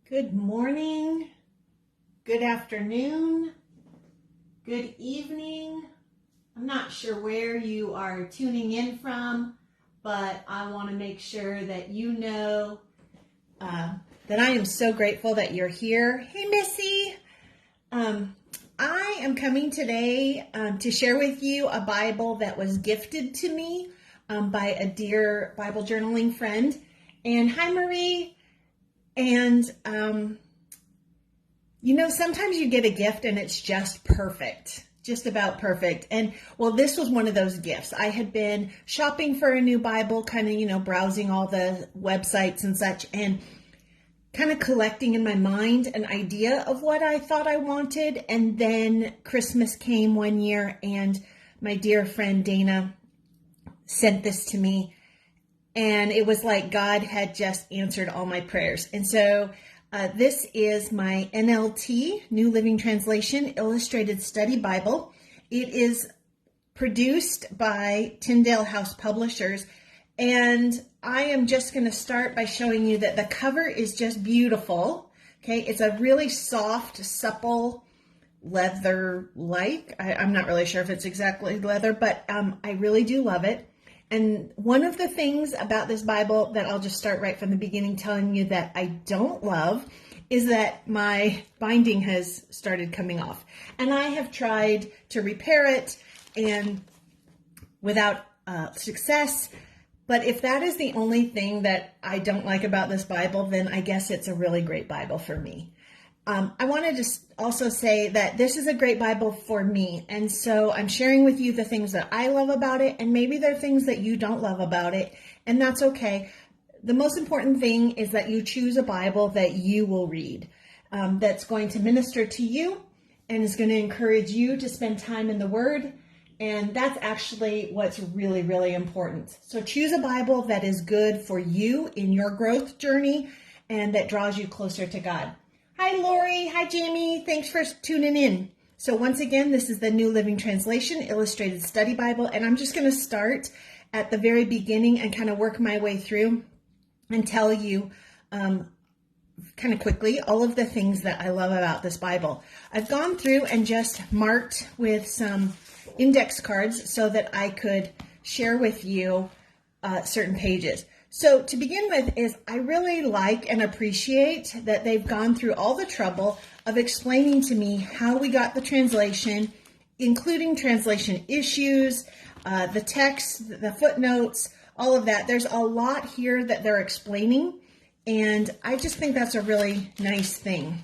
Good morning, good afternoon, good evening. I'm not sure where you are tuning in from, but I want to make sure that you know that I am so grateful that you're here. Hey, Missy. I am coming today to share with you a Bible that was gifted to me by a dear Bible journaling friend. And hi, Marie. And, sometimes you get a gift and it's just perfect, just about perfect. And well, this was one of those gifts. I had been shopping for a new Bible, kind of, browsing all the websites and such, and kind of collecting in my mind an idea of what I thought I wanted. And then Christmas came one year and my dear friend Dana sent this to me. And it was like God had just answered all my prayers. And so this is my NLT, New Living Translation Illustrated Study Bible. It is produced by Tyndale House Publishers. And I am just going to start by showing you that the cover is just beautiful. Okay, it's a really soft, supple leather-like. I'm not really sure if it's exactly leather, but I really do love it. And one of the things about this Bible that I'll just start right from the beginning telling you that I don't love is that my binding has started coming off. And I have tried to repair it and without success. But if that is the only thing that I don't like about this Bible, then I guess it's a really great Bible for me. I want to just also say that this is a great Bible for me. And so I'm sharing with you the things that I love about it. And maybe there are things that you don't love about it. And that's okay. The most important thing is that you choose a Bible that you will read, that's going to minister to you and is going to encourage you to spend time in the Word. And that's actually what's really, really important. So choose a Bible that is good for you in your growth journey and that draws you closer to God. Hi, Lori. Hi, Jamie. Thanks for tuning in. So once again, this is the New Living Translation Illustrated Study Bible, and I'm just going to start at the very beginning and kind of work my way through and tell you kind of quickly all of the things that I love about this Bible. I've gone through and just marked with some index cards so that I could share with you certain pages. So to begin with is I really like and appreciate that they've gone through all the trouble of explaining to me how we got the translation, including translation issues, the text, the footnotes, all of that. There's a lot here that they're explaining, and I just think that's a really nice thing.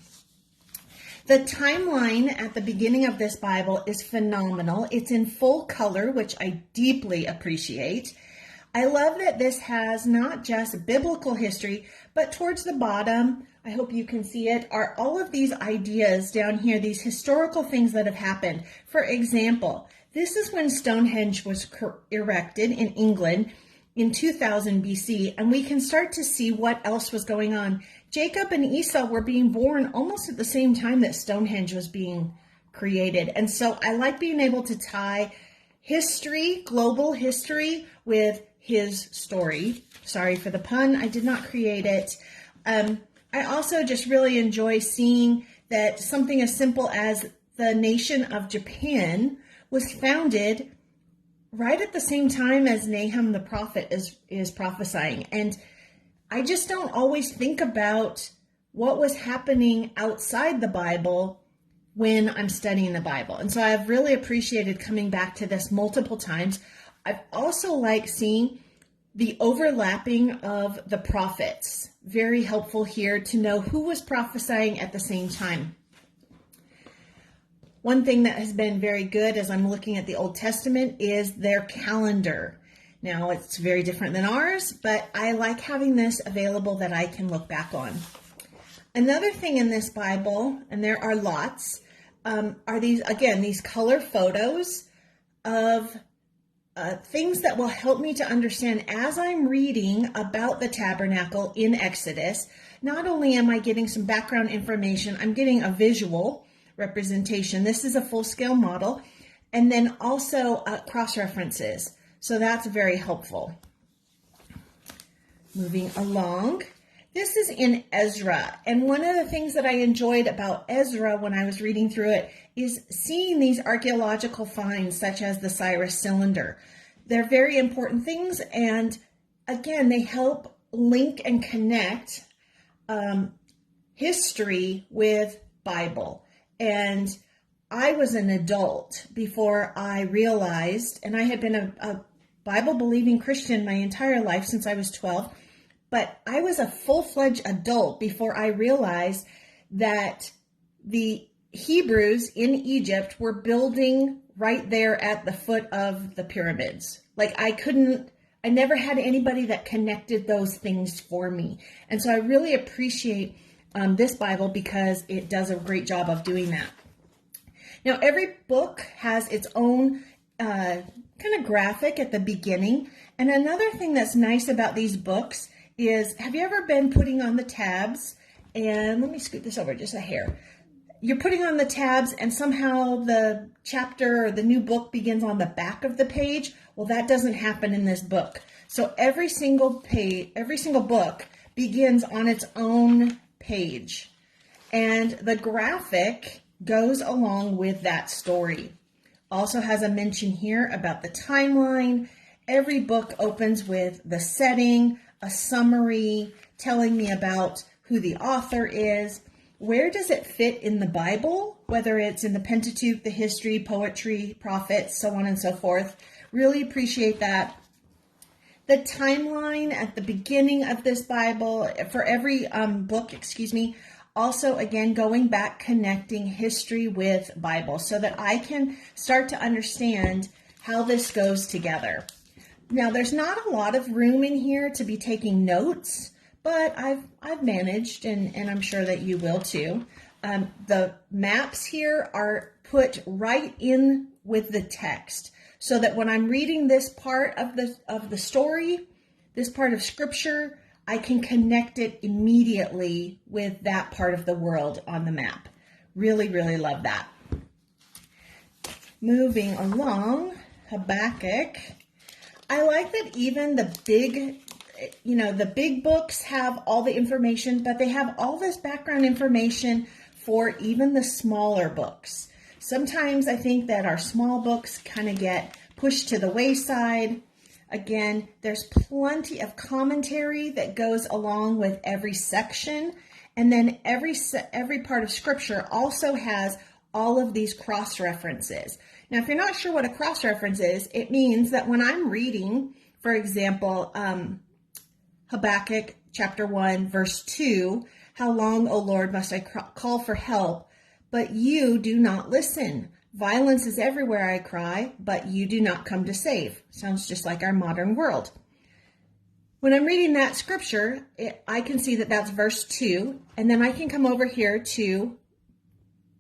The timeline at the beginning of this Bible is phenomenal. It's in full color, which I deeply appreciate. I love that this has not just biblical history, but towards the bottom, I hope you can see it, are all of these ideas down here, these historical things that have happened. For example, this is when Stonehenge was erected in England in 2000 BC, and we can start to see what else was going on. Jacob and Esau were being born almost at the same time that Stonehenge was being created. And so I like being able to tie history, global history, with his story. Sorry for the pun. I did not create it. I also just really enjoy seeing that something as simple as the nation of Japan was founded right at the same time as Nahum the prophet is prophesying. And I just don't always think about what was happening outside the Bible when I'm studying the Bible. And so I've really appreciated coming back to this multiple times. I've also liked seeing the overlapping of the prophets. Very helpful here to know who was prophesying at the same time. One thing that has been very good as I'm looking at the Old Testament is their calendar. Now, it's very different than ours, but I like having this available that I can look back on. Another thing in this Bible, and there are lots, are these color photos of things that will help me to understand as I'm reading about the tabernacle in Exodus. Not only am I getting some background information, I'm getting a visual representation. This is a full-scale model, and then also cross-references. So that's very helpful. Moving along. This is in Ezra, and one of the things that I enjoyed about Ezra when I was reading through it is seeing these archaeological finds such as the Cyrus cylinder. They're very important things, and again, they help link and connect history with Bible. And I was an adult before I realized, and I had been a Bible-believing Christian my entire life since I was 12, but I was a full-fledged adult before I realized that the Hebrews in Egypt were building right there at the foot of the pyramids. Like I never had anybody that connected those things for me. And so I really appreciate this Bible because it does a great job of doing that. Now, every book has its own kind of graphic at the beginning. And another thing that's nice about these books is, have you ever been putting on the tabs? And let me scoot this over just a hair. You're putting on the tabs and somehow the chapter or the new book begins on the back of the page. Well, that doesn't happen in this book. So every single book begins on its own page. And the graphic goes along with that story. Also has a mention here about the timeline. Every book opens with the setting, a summary, telling me about who the author is. Where does it fit in the Bible? Whether it's in the Pentateuch, the history, poetry, prophets, so on and so forth. Really appreciate that. The timeline at the beginning of this Bible, for every book, also again going back, connecting history with Bible so that I can start to understand how this goes together. Now, there's not a lot of room in here to be taking notes, but I've managed, and I'm sure that you will too. The maps here are put right in with the text, so that when I'm reading this part of the story, this part of Scripture, I can connect it immediately with that part of the world on the map. Really, really love that. Moving along, Habakkuk. I like that even the big books have all the information, but they have all this background information for even the smaller books. Sometimes I think that our small books kind of get pushed to the wayside. Again, there's plenty of commentary that goes along with every section. And then every part of Scripture also has all of these cross-references. Now, if you're not sure what a cross-reference is, it means that when I'm reading, for example, Habakkuk chapter 1, verse 2, how long, O Lord, must I call for help, but you do not listen? Violence is everywhere I cry, but you do not come to save. Sounds just like our modern world. When I'm reading that scripture, I can see that that's verse 2, and then I can come over here to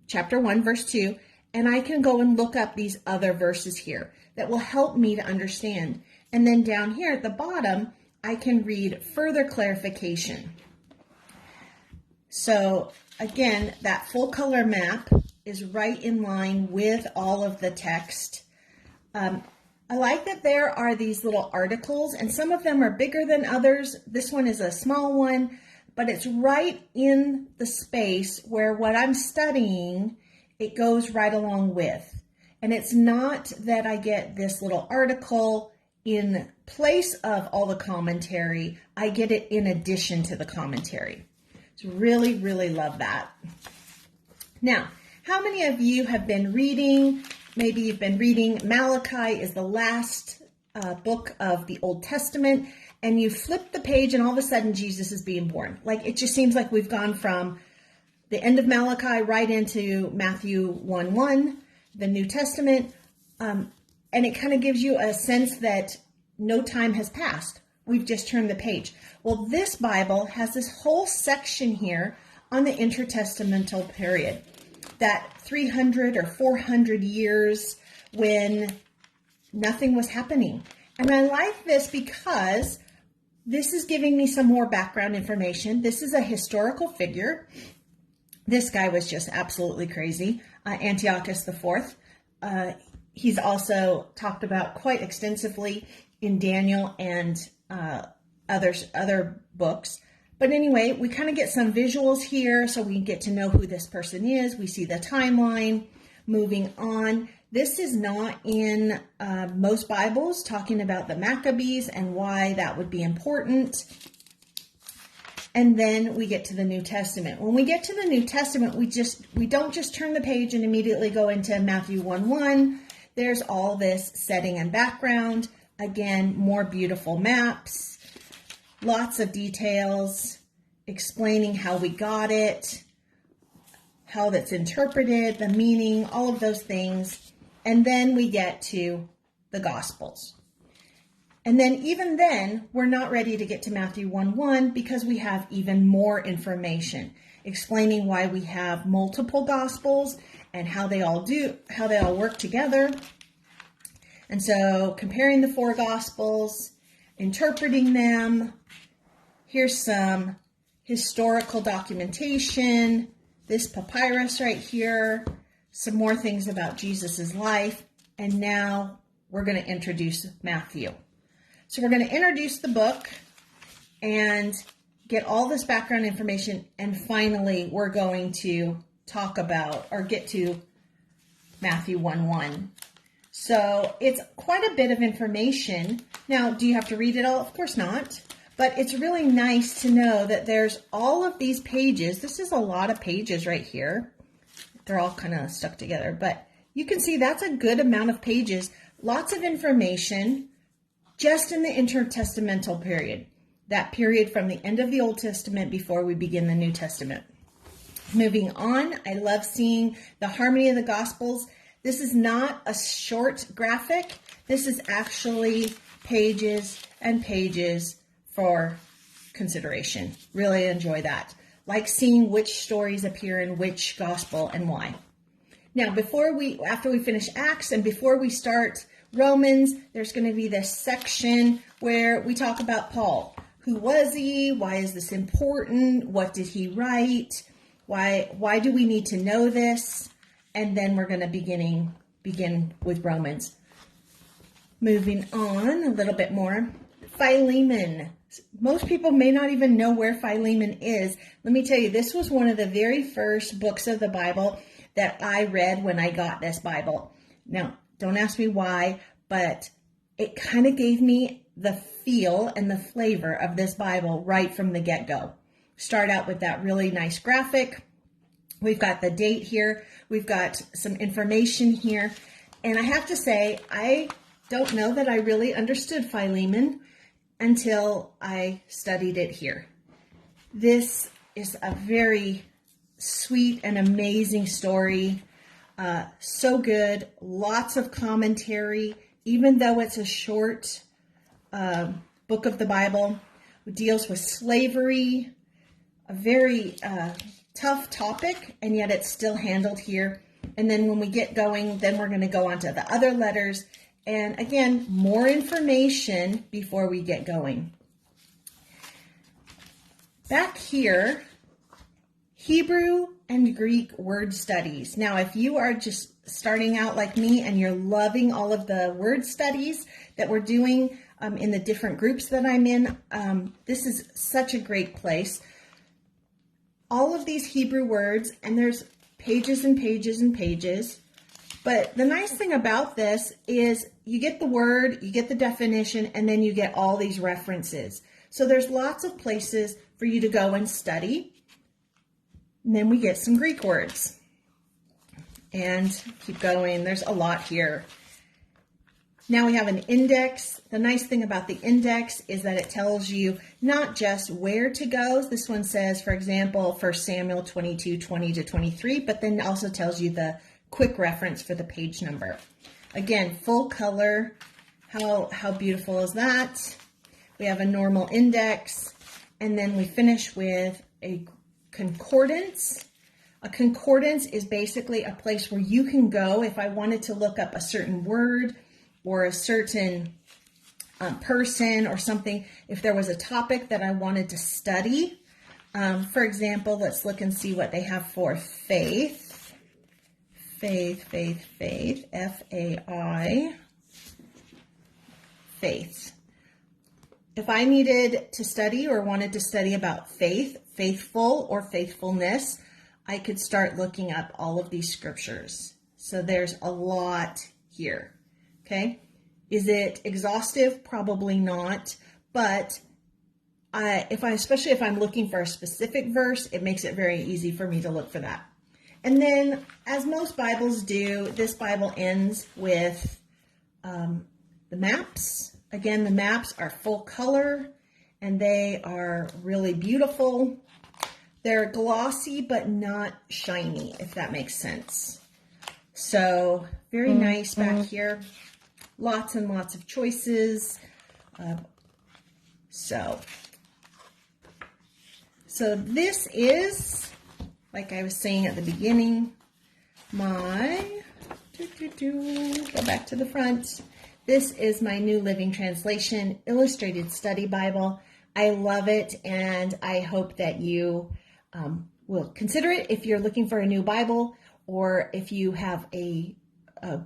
chapter 1, verse 2, and I can go and look up these other verses here that will help me to understand. And then down here at the bottom, I can read further clarification. So again, that full color map is right in line with all of the text. I like that there are these little articles, and some of them are bigger than others. This one is a small one, but it's right in the space where what I'm studying, it goes right along with. And it's not that I get this little article in place of all the commentary. I get it in addition to the commentary. So really, really love that. Now, how many of you have been reading? Maybe you've been reading Malachi is the last book of the Old Testament, and you flip the page and all of a sudden Jesus is being born. Like it just seems like we've gone from the end of Malachi right into Matthew 1:1, the New Testament, and it kind of gives you a sense that no time has passed. We've just turned the page. Well, this Bible has this whole section here on the intertestamental period, that 300 or 400 years when nothing was happening. And I like this because this is giving me some more background information. This is a historical figure. This guy was just absolutely crazy, Antiochus IV. He's also talked about quite extensively in Daniel and other books. But anyway, we kind of get some visuals here so we get to know who this person is. We see the timeline. Moving on. This is not in most Bibles, talking about the Maccabees and why that would be important. And then we get to the New Testament. When we get to the New Testament, we don't just turn the page and immediately go into Matthew 1:1. There's all this setting and background. Again, more beautiful maps, lots of details, explaining how we got it, how that's interpreted, the meaning, all of those things. And then we get to the Gospels. And then even then, we're not ready to get to Matthew 1:1 because we have even more information explaining why we have multiple Gospels and how they all work together. And so comparing the 4 Gospels, interpreting them, here's some historical documentation, this papyrus right here, some more things about Jesus's life, and now we're going to introduce Matthew. So we're going to introduce the book and get all this background information, and finally we're going to talk about or get to Matthew 1:1. So it's quite a bit of information. Now, do you have to read it all? Of course not. But it's really nice to know that there's all of these pages. This is a lot of pages right here. They're all kind of stuck together, but you can see that's a good amount of pages. Lots of information just in the intertestamental period. That period from the end of the Old Testament before we begin the New Testament. Moving on, I love seeing the harmony of the Gospels. This is not a short graphic. This is actually pages and pages for consideration. Really enjoy that. Like seeing which stories appear in which gospel and why. Now, after we finish Acts and before we start Romans, there's going to be this section where we talk about Paul. Who was he? Why is this important? What did he write? Why do we need to know this? And then we're going to begin with Romans. Moving on a little bit more. Philemon. Most people may not even know where Philemon is. Let me tell you, this was one of the very first books of the Bible that I read when I got this Bible. Now, don't ask me why, but it kind of gave me the feel and the flavor of this Bible right from the get-go. Start out with that really nice graphic. We've got the date here. We've got some information here. And I have to say, I don't know that I really understood Philemon until I studied it here. This is a very sweet and amazing story. So good. Lots of commentary. Even though it's a short book of the Bible, it deals with slavery, a very tough topic, and yet it's still handled here. And then when we get going, then we're going to go on to the other letters. And again, more information before we get going. Back here, Hebrew and Greek word studies. Now, if you are just starting out like me and you're loving all of the word studies that we're doing in the different groups that I'm in, this is such a great place. All of these Hebrew words, and there's pages and pages and pages. But the nice thing about this is you get the word, you get the definition, and then you get all these references. So there's lots of places for you to go and study. And then we get some Greek words. And keep going. There's a lot here. Now we have an index. The nice thing about the index is that it tells you not just where to go. This one says, for example, 1 Samuel 22, 20 to 23, but then also tells you the quick reference for the page number. Again, full color. How beautiful is that? We have a normal index, and then we finish with a concordance. A concordance is basically a place where you can go if I wanted to look up a certain word or a certain person or something. If there was a topic that I wanted to study, for example, let's look and see what they have for faith. Faith, F-A-I, faith. if I needed to study or wanted to study about faith, faithful or faithfulness, I could start looking up all of these scriptures. So there's a lot here. Okay. Is it exhaustive? Probably not. But especially if I'm looking for a specific verse, it makes it very easy for me to look for that. And then, as most Bibles do, this Bible ends with the maps. Again, the maps are full color and they are really beautiful. They're glossy but not shiny, if that makes sense. So, very nice back here. Lots and lots of choices. So this is, like I was saying at the beginning, my, go back to the front. This is my New Living Translation Illustrated Study Bible. I love it, and I hope that you will consider it if you're looking for a new Bible, or if you have a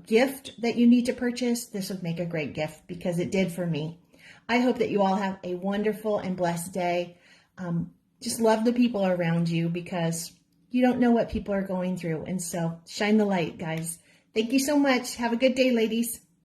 gift that you need to purchase. This would make a great gift, because it did for me. I hope that you all have a wonderful and blessed day. Just love the people around you, because you don't know what people are going through. And so shine the light, guys. Thank you so much. Have a good day, ladies.